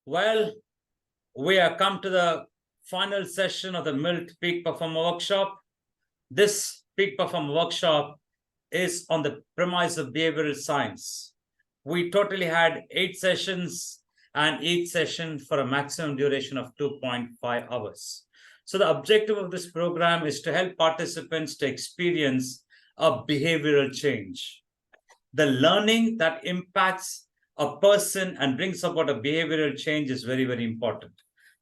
Well, we have come to the final session of the MILT Peak Performer Workshop. This Peak Performer Workshop is on the premise of behavioral science. We totally had 8 sessions and each session for a maximum duration of 2.5 hours. So the objective of this program is to help participants to experience a behavioral change. The learning that impacts a person and brings about a behavioral change is very, very important,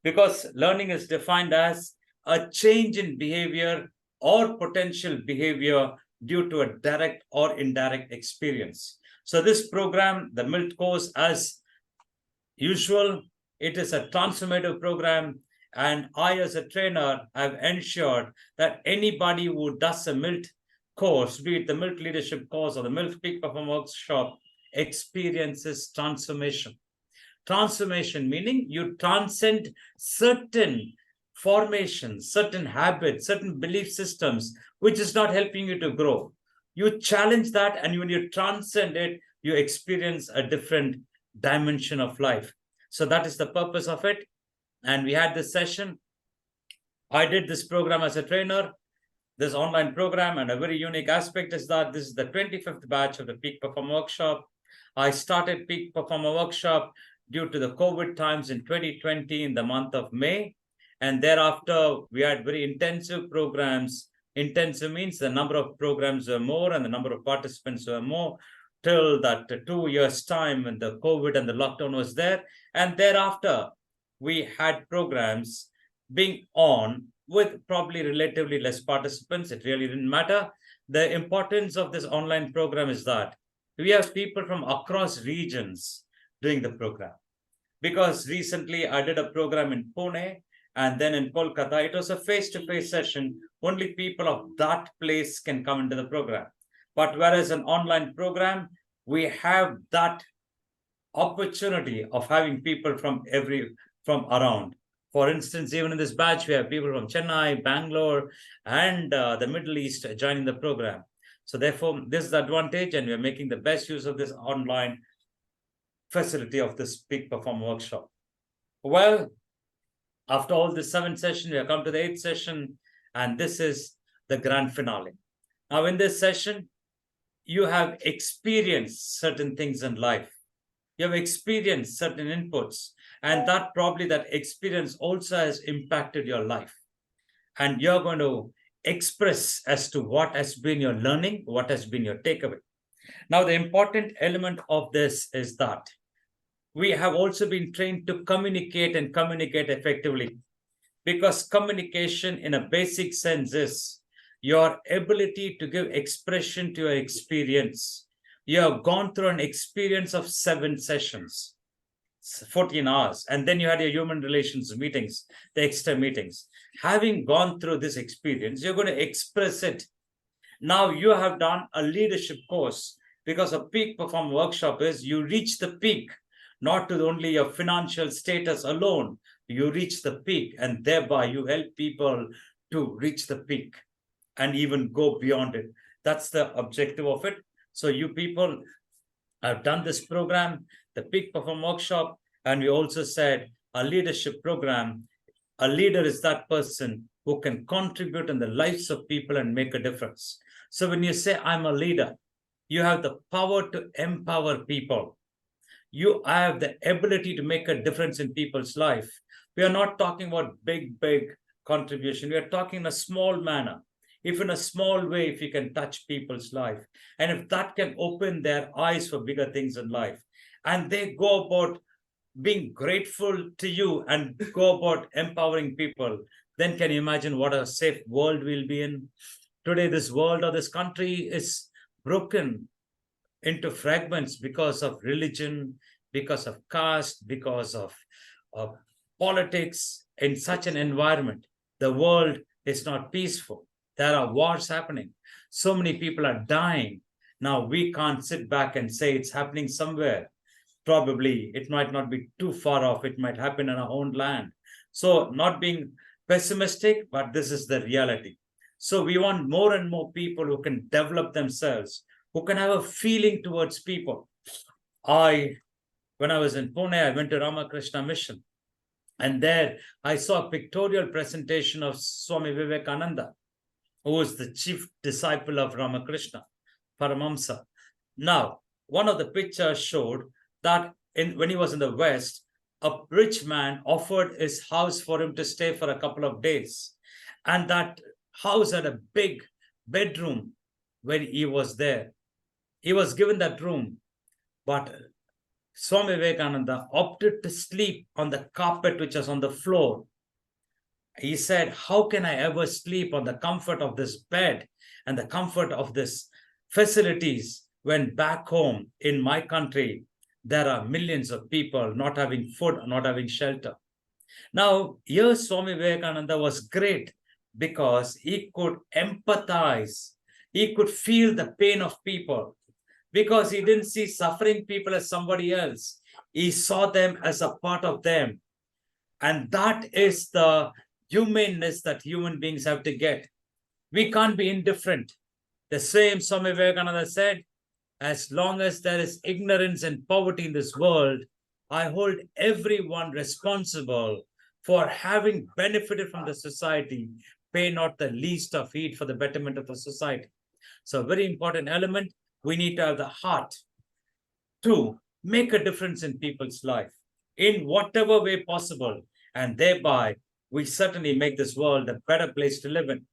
because learning is defined as a change in behavior or potential behavior due to a direct or indirect experience. So this program, the MILT course, as usual, it is a transformative program, and I as a trainer have ensured that anybody who does a MILT course, be it the MILT leadership course or the MILT Peak Performer Workshop, experiences transformation. Transformation meaning you transcend certain formations, certain habits, certain belief systems, which is not helping you to grow. You challenge that, and when you transcend it, you experience a different dimension of life. So that is the purpose of it. And we had this session. I did this program as a trainer, this online program, and a very unique aspect is that this is the 25th batch of the Peak Performer Workshop. I started Peak Performer Workshop due to the COVID times in 2020 in the month of May. And thereafter, we had very intensive programs. Intensive means the number of programs were more and the number of participants were more, till that 2 years' time when the COVID and the lockdown was there. And thereafter, we had programs being on with probably relatively less participants. It really didn't matter. The importance of this online program is that we have people from across regions doing the program. Because recently I did a program in Pune and then in Kolkata. It was a face-to-face session. Only people of that place can come into the program. But whereas an online program, we have that opportunity of having people from around. For instance, even in this batch, we have people from Chennai, Bangalore, and the Middle East joining the program. So therefore, this is the advantage, and we're making the best use of this online facility of this Peak Performer Workshop. Well, after all this 7th session, we have come to the 8th session, and this is the grand finale. Now, in this session, you have experienced certain things in life. You have experienced certain inputs, and that experience also has impacted your life. And you're going to express as to what has been your learning, what has been your takeaway. Now, the important element of this is that we have also been trained to communicate and communicate effectively, because communication in a basic sense is your ability to give expression to your experience. You have gone through an experience of 7 sessions, 14 hours, and then you had your human relations meetings, the extra meetings. Having gone through this experience, you're going to express it. Now you have done a leadership course, because a Peak Performer Workshop is you reach the peak, not to only your financial status alone. You reach the peak, and thereby you help people to reach the peak and even go beyond it. That's the objective of it. So you people have done this program, the Peak Performer Workshop, and we also said a leadership program. A leader is that person who can contribute in the lives of people and make a difference. So when you say, I'm a leader, you have the power to empower people. You have the ability to make a difference in people's life. We are not talking about big contribution. We are talking in a small manner. If in a small way, if you can touch people's life, and if that can open their eyes for bigger things in life, and they go about being grateful to you and go about empowering people, then can you imagine what a safe world we'll be in? Today, this world or this country is broken into fragments because of religion, because of caste, because of politics. In such an environment, the world is not peaceful. There are wars happening. So many people are dying. Now, we can't sit back and say it's happening somewhere. Probably it might not be too far off. It might happen in our own land. So not being pessimistic, but this is the reality. So we want more and more people who can develop themselves, who can have a feeling towards people. I when I was in Pune, I went to Ramakrishna Mission. And there I saw a pictorial presentation of Swami Vivekananda, who was the chief disciple of Ramakrishna, Paramamsa. Now, one of the pictures showed that when he was in the West, a rich man offered his house for him to stay for a couple of days. And that house had a big bedroom when he was there. He was given that room, but Swami Vivekananda opted to sleep on the carpet which was on the floor. He said, how can I ever sleep on the comfort of this bed and the comfort of this facilities when back home in my country, there are millions of people not having food, not having shelter. Now, here Swami Vivekananda was great because he could empathize. He could feel the pain of people because he didn't see suffering people as somebody else. He saw them as a part of them. And that is the humaneness that human beings have to get. We can't be indifferent. The same Swami Vivekananda said, as long as there is ignorance and poverty in this world, I hold everyone responsible for having benefited from the society. Pay not the least of heed for the betterment of the society. So a very important element, we need to have the heart to make a difference in people's life in whatever way possible. And thereby, we certainly make this world a better place to live in.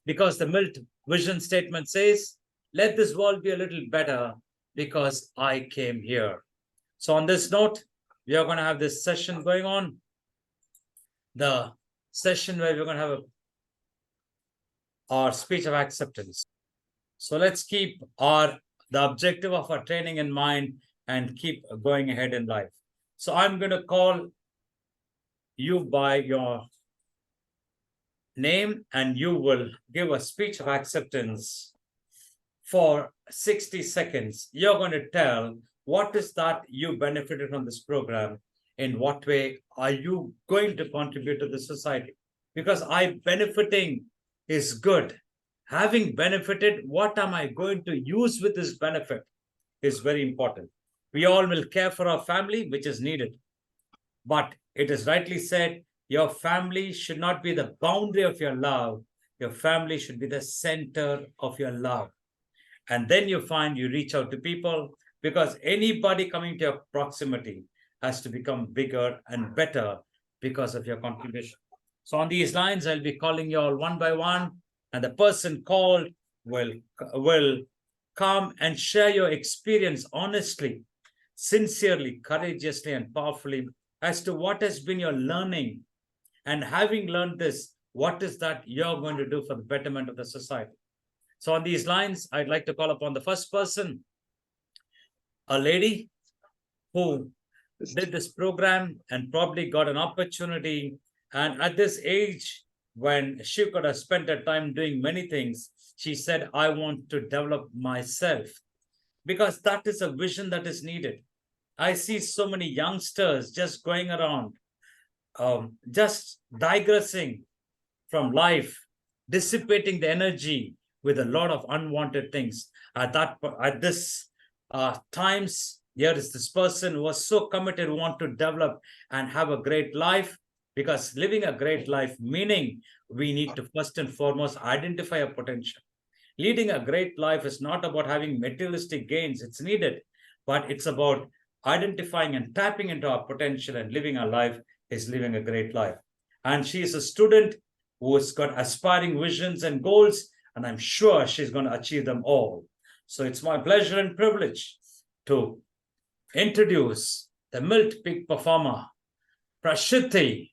Because the MILT vision statement says, let this world be a little better because I came here. So on this note, we are going to have this session going on. The session where we're going to have our speech of acceptance. So let's keep the objective of our training in mind and keep going ahead in life. So I'm going to call you by your name and you will give a speech of acceptance for 60 seconds. You're going to tell what is that you benefited from this program. In what way are you going to contribute to the society? Because benefiting is good. Having benefited, what am I going to use with this benefit is very important. We all will care for our family, which is needed. But it is rightly said, your family should not be the boundary of your love. Your family should be the center of your love. And then you find you reach out to people, because anybody coming to your proximity has to become bigger and better because of your contribution. So on these lines, I'll be calling you all one by one, and the person called will come and share your experience honestly, sincerely, courageously, and powerfully as to what has been your learning. And having learned this, what is that you're going to do for the betterment of the society? So on these lines, I'd like to call upon the first person, a lady who did this program and probably got an opportunity. And at this age, when she could have spent her time doing many things, she said, I want to develop myself, because that is a vision that is needed. I see so many youngsters just going around, just digressing from life, dissipating the energy with a lot of unwanted things. At this times, here is this person who was so committed, who want to develop and have a great life, because living a great life, meaning we need to first and foremost identify a potential. Leading a great life is not about having materialistic gains, it's needed, but it's about identifying and tapping into our potential, and living our life is living a great life. And she is a student who has got aspiring visions and goals, and I'm sure she's going to achieve them all. So it's my pleasure and privilege to introduce the MILT Peak Performer, Prashiti.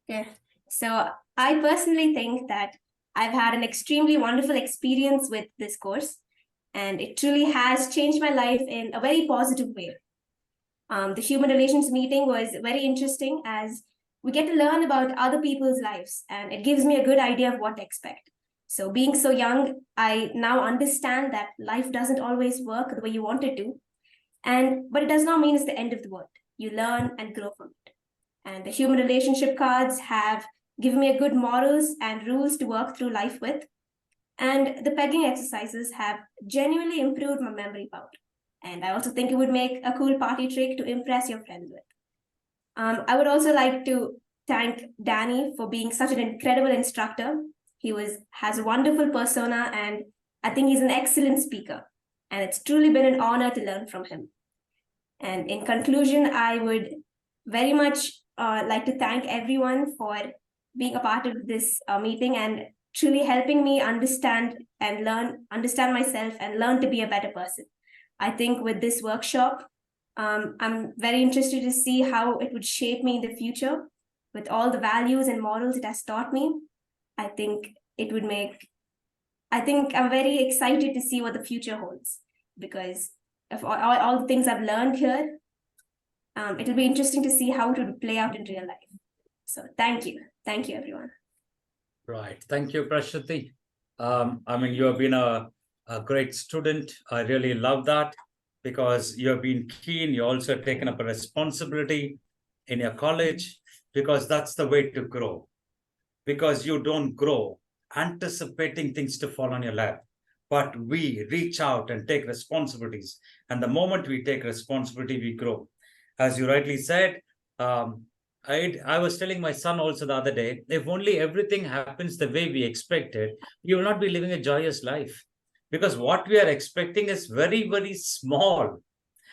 Yeah. So I personally think that I've had an extremely wonderful experience with this course, and it truly has changed my life in a very positive way. The human relations meeting was very interesting, as we get to learn about other people's lives, and it gives me a good idea of what to expect. So being so young, I now understand that life doesn't always work the way you want it to. But it does not mean it's the end of the world. You learn and grow from it. And the human relationship cards have given me a good morals and rules to work through life with. And the pegging exercises have genuinely improved my memory power. And I also think it would make a cool party trick to impress your friends with. I would also like to thank Danny for being such an incredible instructor. He has a wonderful persona, and I think he's an excellent speaker. And it's truly been an honor to learn from him. And in conclusion, I would very much like to thank everyone for being a part of this meeting and truly helping me understand myself and learn to be a better person. I think with this workshop, I'm very interested to see how it would shape me in the future with all the values and morals it has taught me. I think I'm very excited to see what the future holds, because of all the things I've learned here. It'll be interesting to see how it would play out in real life. So thank you everyone. Right. Thank you, Prashati. I mean, you have been a great student. I really love that, because you have been keen. You also taken up a responsibility in your college, because that's the way to grow. Because you don't grow anticipating things to fall on your lap, but we reach out and take responsibilities. And the moment we take responsibility, we grow. As you rightly said, I was telling my son also the other day, if only everything happens the way we expected, we will not be living a joyous life. Because what we are expecting is very, very small.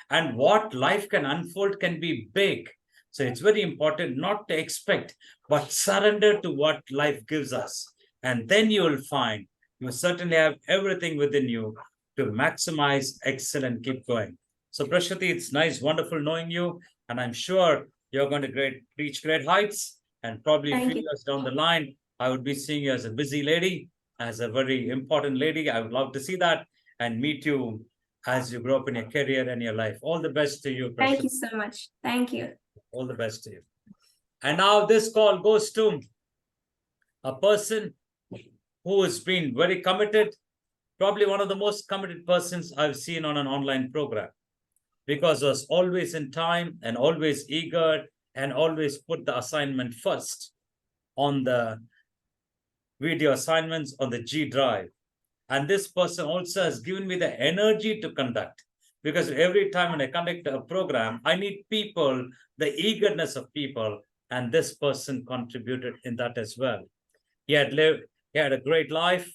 And what life can unfold can be big. So it's very important not to expect, but surrender to what life gives us. And then you will find you certainly have everything within you to maximize, excel, and keep going. So, Prashati, it's nice, wonderful knowing you. And I'm sure you're going to reach great heights. And probably a few years down the line, I would be seeing you as a busy lady, as a very important lady. I would love to see that and meet you as you grow up in your career and your life. All the best to you, Prashant. Thank you so much. Thank you. All the best to you. And now this call goes to a person who has been very committed, probably one of the most committed persons I've seen on an online program, because was always in time and always eager and always put the assignment first on the video assignments on the G drive. And this person also has given me the energy to conduct, because every time when I conduct a program, I need people, the eagerness of people, and this person contributed in that as well. He had a great life,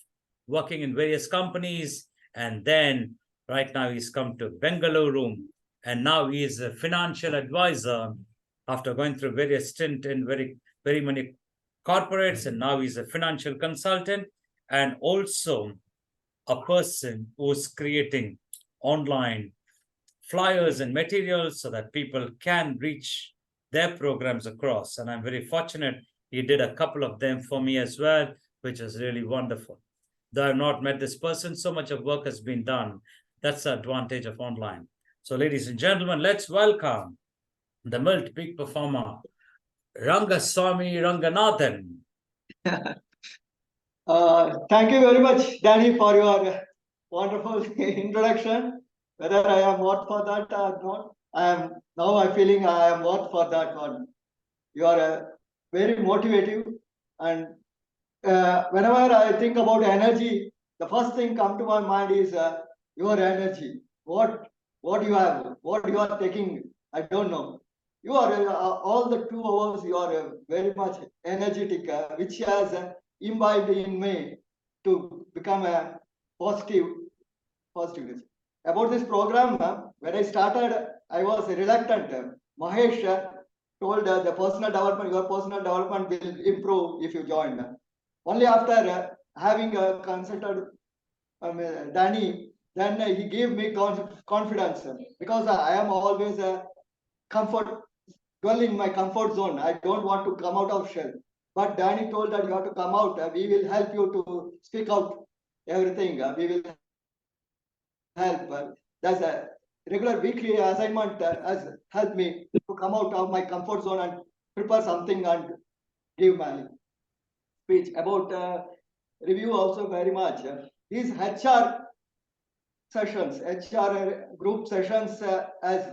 working in various companies, and then right now he's come to Bengaluru, and now he is a financial advisor after going through various stints in very, very many corporates, and now he's a financial consultant, and also a person who's creating online flyers and materials so that people can reach their programs across. And I'm very fortunate he did a couple of them for me as well, which is really wonderful. Though I've not met this person, so much of work has been done. That's the advantage of online. So, ladies and gentlemen, let's welcome the MILT Peak Performer, Rangaswamy Ranganathan. Thank you very much, Danny, for your wonderful introduction. Whether I am worth for that or not, I'm feeling I am worth for that one. You are very motivative, and whenever I think about energy, the first thing come to my mind is your energy. What you have, what you are taking, I don't know. You are all the 2 hours. You are very much energetic, which has imbibed in me to become a positiveness. About this program, when I started, I was reluctant. Mahesh told the personal development, your personal development will improve if you join. Only after having consulted Danny, then he gave me confidence, because I am always dwell in my comfort zone. I don't want to come out of shell. But Danny told that you have to come out. We will help you to speak out everything. We will help. That's a regular weekly assignment has helped me to come out of my comfort zone and prepare something and give my speech. About review also very much. These HR sessions, HR group sessions has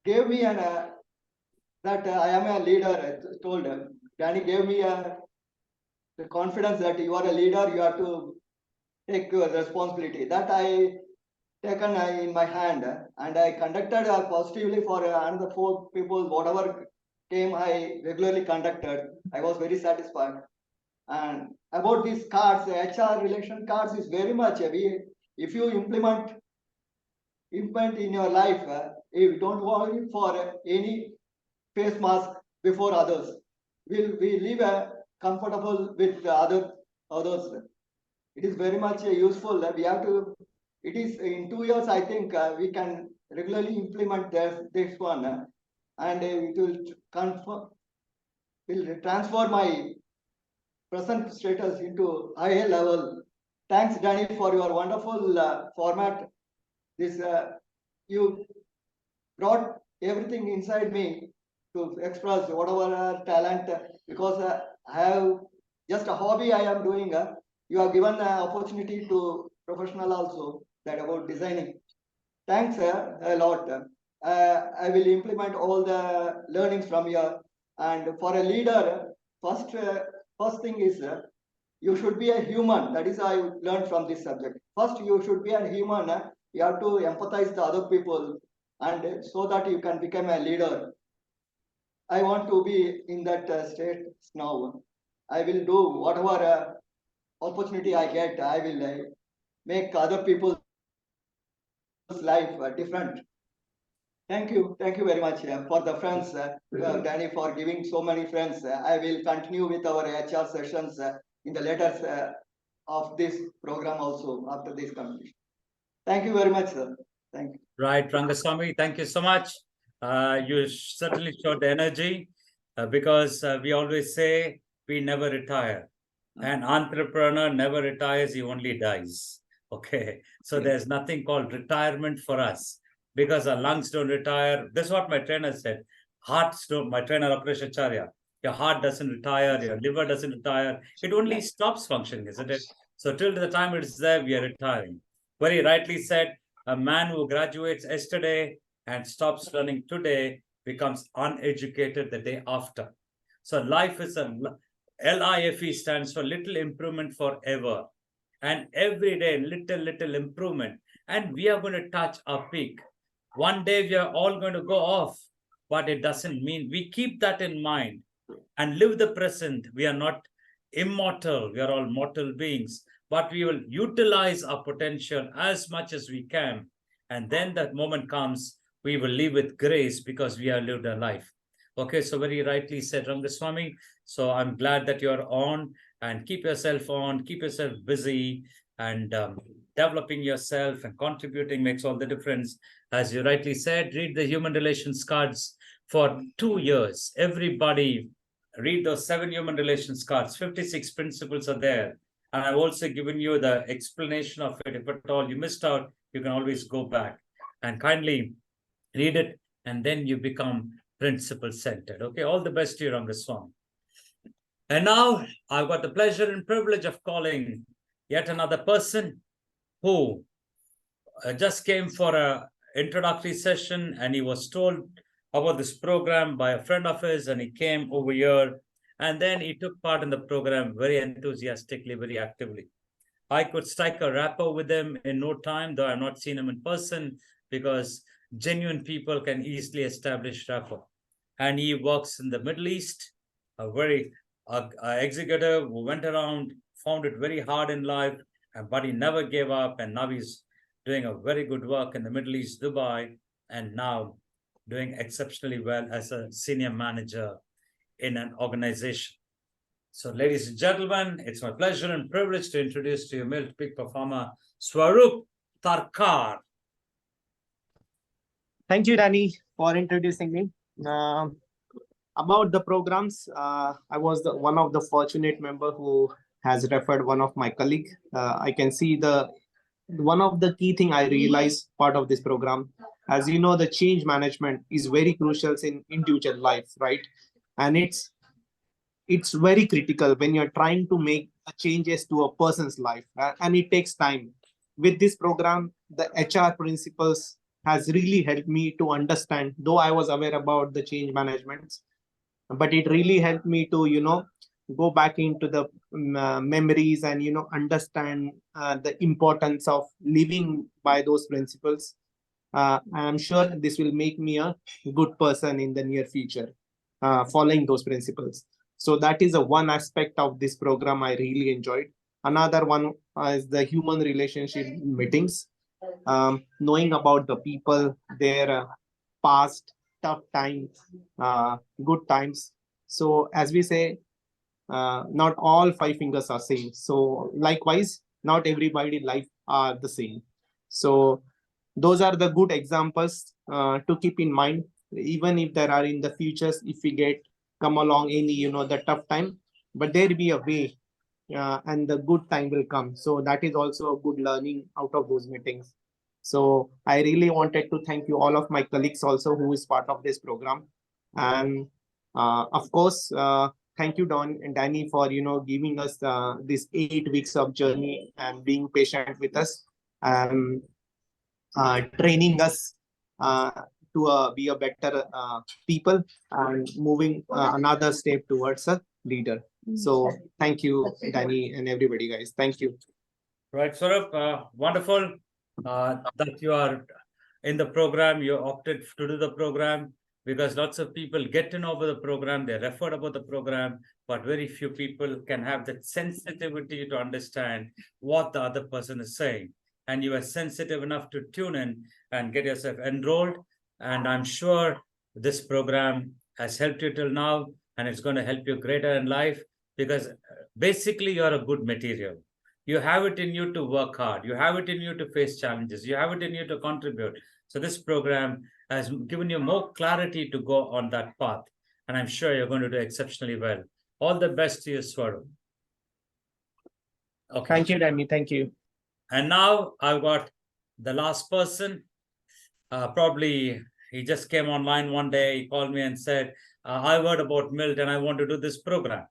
gave me an that I am a leader. I told him. Danny gave me the confidence that you are a leader, you have to take your responsibility. That I taken in my hand, and I conducted positively for another 4 people. Whatever came, I regularly conducted. I was very satisfied. And about these cards, the HR relation cards is very much if you implement in your life, if you don't worry for any face mask before others. We live comfortable with others. It is very much useful. We have to. It is in 2 years. I think we can regularly implement this one, and it will will transfer my present status into higher level. Thanks, Danny, for your wonderful format. This you brought everything inside me to express whatever talent, because I have just a hobby I am doing. You have given opportunity to professional also that about designing. Thanks a lot. I will implement all the learnings from here. And for a leader, first thing is you should be a human. That is I learned from this subject. First, you should be a human. You have to empathize the other people, and so that you can become a leader. I want to be in that state now. I will do whatever opportunity I get. I will make other people's life different. Thank you very much for the friends, Danny, for giving so many friends. I will continue with our HR sessions in the later of this program also after this completion. Thank you very much, sir. Thank you. Right, Rangaswamy, thank you so much. You certainly showed the energy because we always say we never retire. An entrepreneur never retires, he only dies. Okay, so there's nothing called retirement for us because our lungs don't retire. This is what my trainer said. Hearts don't, my trainer, Apresh Acharya, your heart doesn't retire, your liver doesn't retire. It only stops functioning, isn't it? So till the time it's there, we are retiring. Very rightly said, a man who graduates yesterday and stops learning today becomes uneducated the day after. So life is a LIFE stands for little improvement forever. And every day, little improvement. And we are going to touch our peak. One day we are all going to go off, but it doesn't mean we keep that in mind and live the present. We are not immortal. We are all mortal beings, but we will utilize our potential as much as we can. And then that moment comes, we will live with grace because we have lived a life. Okay, so very rightly said, Rangaswamy. So I'm glad that you're on, and keep yourself on, keep yourself busy, and developing yourself and contributing makes all the difference. As you rightly said, read the human relations cards for 2 years. Everybody read those 7 human relations cards. 56 principles are there. And I've also given you the explanation of it. If at all you missed out, you can always go back and kindly read it, and then you become principle-centered. Okay, all the best to you, Rangaswamy. And now I've got the pleasure and privilege of calling yet another person who just came for an introductory session, and he was told about this program by a friend of his, and he came over here, and then he took part in the program very enthusiastically, very actively. I could strike a rapport with him in no time, though I've not seen him in person, because genuine people can easily establish rapport. And he works in the Middle East, a very executive who went around, found it very hard in life, but he never gave up. And now he's doing a very good work in the Middle East, Dubai, and now doing exceptionally well as a senior manager in an organization. So, ladies and gentlemen, it's my pleasure and privilege to introduce to you MILT Peak Performer Swaroop Tarkar. Thank you, Danny, for introducing me. About the programs, I was one of the fortunate member who has referred one of my colleague. I can see one of the key thing I realized part of this program. As you know, the change management is very crucial in individual life, right? And it's very critical when you're trying to make changes to a person's life, and it takes time. With this program, the HR principles has really helped me to understand, though I was aware about the change management, but it really helped me to, go back into the memories and understand the importance of living by those principles. I'm sure this will make me a good person in the near future, following those principles. So that is a one aspect of this program I really enjoyed. Another one is the human relationship meetings, knowing about the people, their past tough times, good times. So as we say, not all five fingers are same. So likewise, not everybody life are the same. So those are the good examples to keep in mind, even if there are in the futures, if we get come along any the tough time, but there be a way, and the good time will come. So that is also a good learning out of those meetings. So I really wanted to thank you all of my colleagues also who is part of this program. And of course, thank you Don and Danny for giving us this 8 weeks of journey and being patient with us, and training us to be a better people and moving another step towards a leader. So thank you, Danny, and everybody, guys. Thank you. Right, Saurabh, wonderful that you are in the program. You opted to do the program because lots of people get to know about the program, they're referred about the program, but very few people can have that sensitivity to understand what the other person is saying. And you are sensitive enough to tune in and get yourself enrolled. And I'm sure this program has helped you till now, and it's going to help you greater in life, because basically you're a good material. You have it in you to work hard. You have it in you to face challenges. You have it in you to contribute. So this program has given you more clarity to go on that path. And I'm sure you're going to do exceptionally well. All the best to you, Swaru. Okay. Thank you, Danny. Thank you. And now I've got the last person. Probably he just came online one day. He called me and said, I heard about MILT and I want to do this program.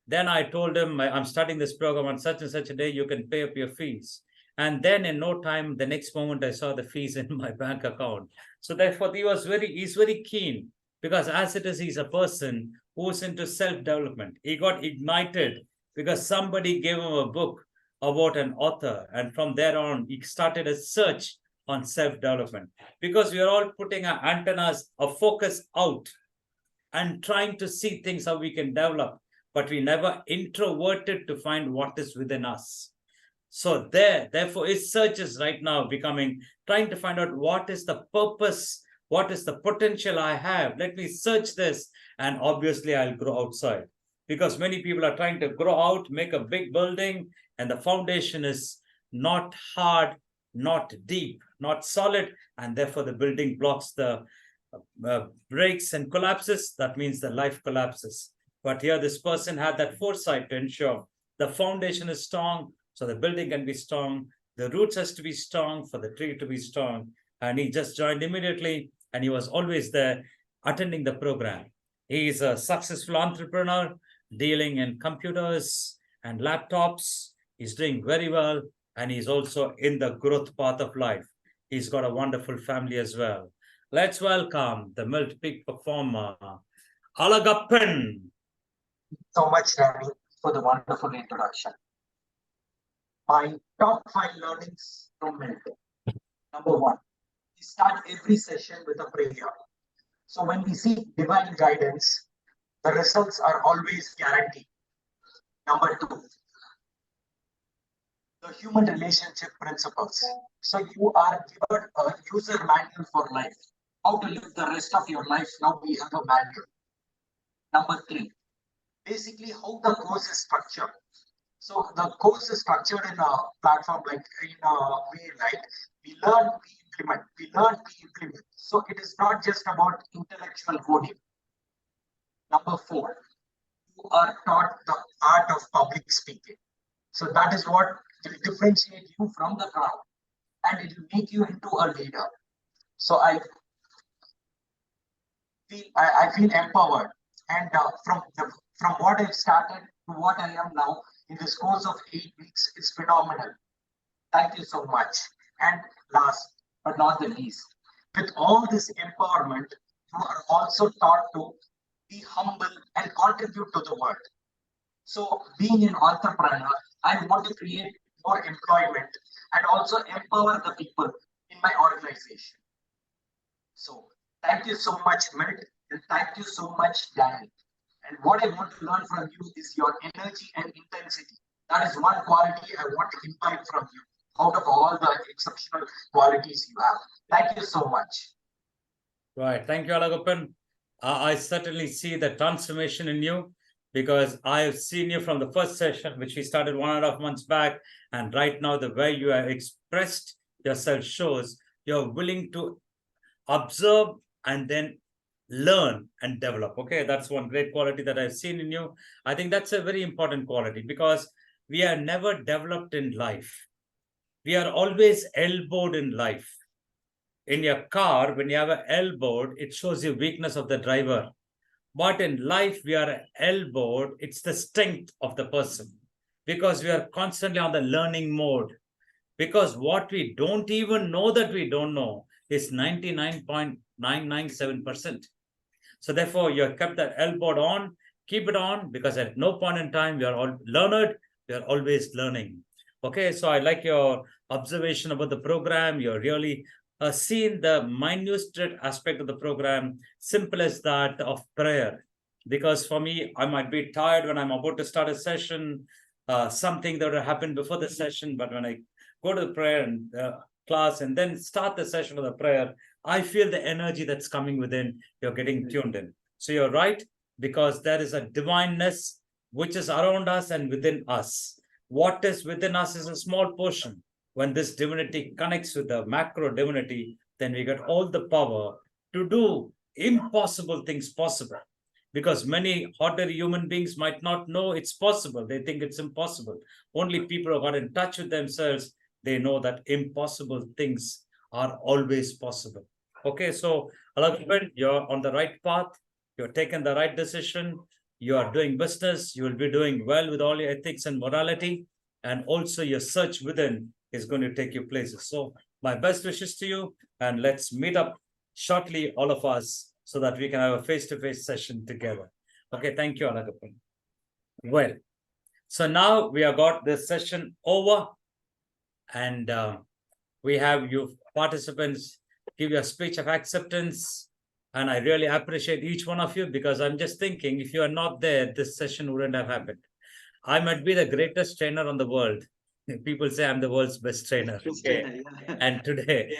Then I told him, I'm starting this program on such and such a day, you can pay up your fees. And then in no time, the next moment, I saw the fees in my bank account. So therefore, he's very keen, because as it is, he's a person who's into self-development. He got ignited because somebody gave him a book about an author. And from there on, he started a search on self-development, because we are all putting our antennas of focus out and trying to see things how we can develop, but we never introverted to find what is within us. So therefore, his search is right now trying to find out what is the purpose, what is the potential I have. Let me search this, and obviously I'll grow outside. Because many people are trying to grow out, make a big building, and the foundation is not hard, not deep, not solid, and therefore the building blocks, the breaks and collapses. That means the life collapses. But here, this person had that foresight to ensure the foundation is strong, so the building can be strong. The roots has to be strong for the tree to be strong. And he just joined immediately, and he was always there attending the program. He is a successful entrepreneur dealing in computers and laptops. He's doing very well, and he's also in the growth path of life. He's got a wonderful family as well. Let's welcome the MILT Peak Performer, Alagappan. So much, Danny, for the wonderful introduction. My top 5 learnings from MILT. Number 1, we start every session with a prayer. So when we seek divine guidance, the results are always guaranteed. Number 2, the human relationship principles. So you are given a user manual for life. How to live the rest of your life, now we have a manual. Number 3, basically how the course is structured. So the course is structured in a platform like in a way, like we learn, we implement, we learn, we implement. So it is not just about intellectual coding. Number 4, you are taught the art of public speaking. So that is what will differentiate you from the crowd, and it will make you into a leader. So I feel empowered, and from what I've started to what I am now in this course of 8 weeks is phenomenal. Thank you so much. And last but not the least, with all this empowerment, you are also taught to be humble and contribute to the world. So being an entrepreneur, I want to create more employment and also empower the people in my organization. So thank you so much, Milt, and thank you so much, Daniel. And what I want to learn from you is your energy and intensity. That is one quality I want to imbibe from you out of all the exceptional qualities you have. Thank you so much. Right. Thank you, Alagappan. I certainly see the transformation in you because I have seen you from the first session, which we started 1.5 months back. And right now, the way you have expressed yourself shows you're willing to observe and then learn and develop. Okay, that's one great quality that I've seen in you. I think that's a very important quality because we are never developed in life. We are always elbowed in life. In your car, when you have an elbowed, it shows you weakness of the driver. But in life, we are elbowed. It's the strength of the person because we are constantly on the learning mode. Because what we don't even know that we don't know is 99.997%. So therefore, you have kept that elbowed on, keep it on, because at no point in time, we are all learned, we are always learning. Okay, so I like your observation about the program. You're really seen the minute aspect of the program, simple as that of prayer. Because for me, I might be tired when I'm about to start a session, something that would happen before the session, but when I go to the prayer and class and then start the session with a prayer, I feel the energy that's coming within. You're getting tuned in. So you're right, because there is a divineness which is around us and within us. What is within us is a small portion. When this divinity connects with the macro divinity, then we get all the power to do impossible things possible. Because many ordinary human beings might not know it's possible. They think it's impossible. Only people who got in touch with themselves, they know that impossible things are always possible. Okay, so Alagappan, you're on the right path. You're taking the right decision. You are doing business. You will be doing well with all your ethics and morality. And also your search within is going to take you places. So my best wishes to you. And let's meet up shortly, all of us, so that we can have a face-to-face session together. Okay, thank you, Alagappan. Well, so now we have got this session over. And we have you participants give your speech of acceptance. And I really appreciate each one of you because I'm just thinking if you are not there, this session wouldn't have happened. I might be the greatest trainer on the world. People say I'm the world's best trainer. Okay. And today,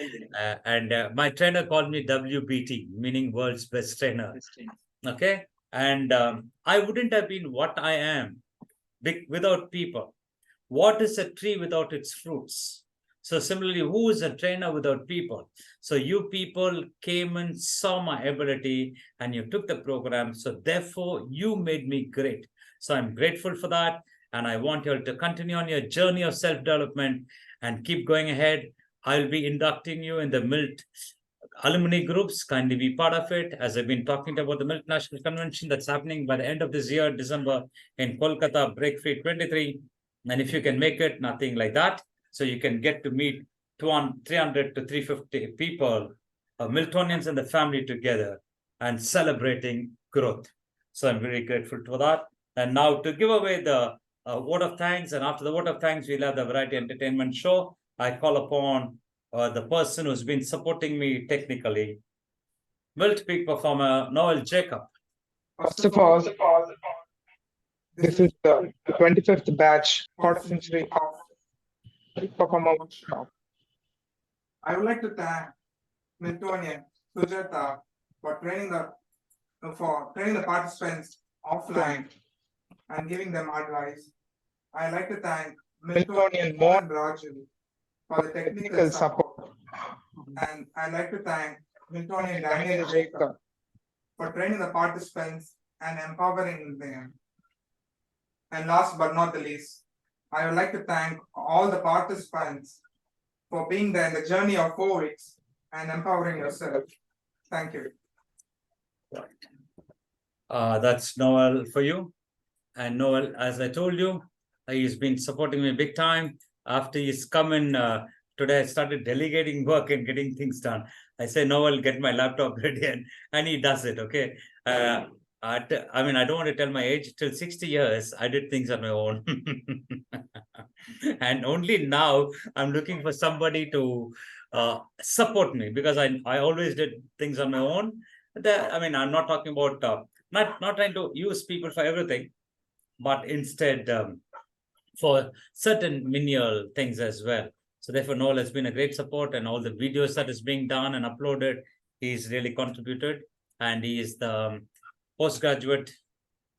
my trainer called me WBT, meaning world's best trainer. Okay. And I wouldn't have been what I am without people. What is a tree without its fruits? So similarly, who is a trainer without people? So you people came and saw my ability and you took the program. So therefore, you made me great. So I'm grateful for that. And I want you all to continue on your journey of self-development and keep going ahead. I'll be inducting you in the MILT alumni groups. Kindly be part of it. As I've been talking about the MILT National Convention that's happening by the end of this year, December, in Kolkata, Break Free 23. And if you can make it, nothing like that. So you can get to meet 300 to 350 people, Miltonians and the family together and celebrating growth. So I'm very grateful for that. And now to give away the vote of thanks. And after the vote of thanks, we'll have the variety entertainment show. I call upon the person who's been supporting me technically, MILT Peak Performer Noel Jacob. First of all, this is the 25th batch quarter century of Peak Performer Workshop. I would like to thank Miltonian Sujata for training the participants offline and giving them advice. I'd like to thank Miltonian Mohan Raju for the technical support. And I'd like to thank Miltonian Daniel Jacob for training the participants and empowering them. And last but not the least, I would like to thank all the participants for being there in the journey of 4 weeks and empowering yourself. Thank you. That's Noel for you. And Noel, as I told you, he's been supporting me big time. After he's come in today, I started delegating work and getting things done. I say, Noel, get my laptop ready, and he does it, okay? I mean, I don't want to tell my age. Till 60 years, I did things on my own. And only now I'm looking for somebody to support me, because I always did things on my own. I mean, I'm not talking about not trying to use people for everything, but instead for certain menial things as well. So therefore, Noel has been a great support, and all the videos that is being done and uploaded, he's really contributed, and he is the postgraduate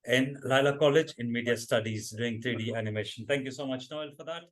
in Lila College in Media Studies doing 3D animation. Thank you so much, Noel, for that.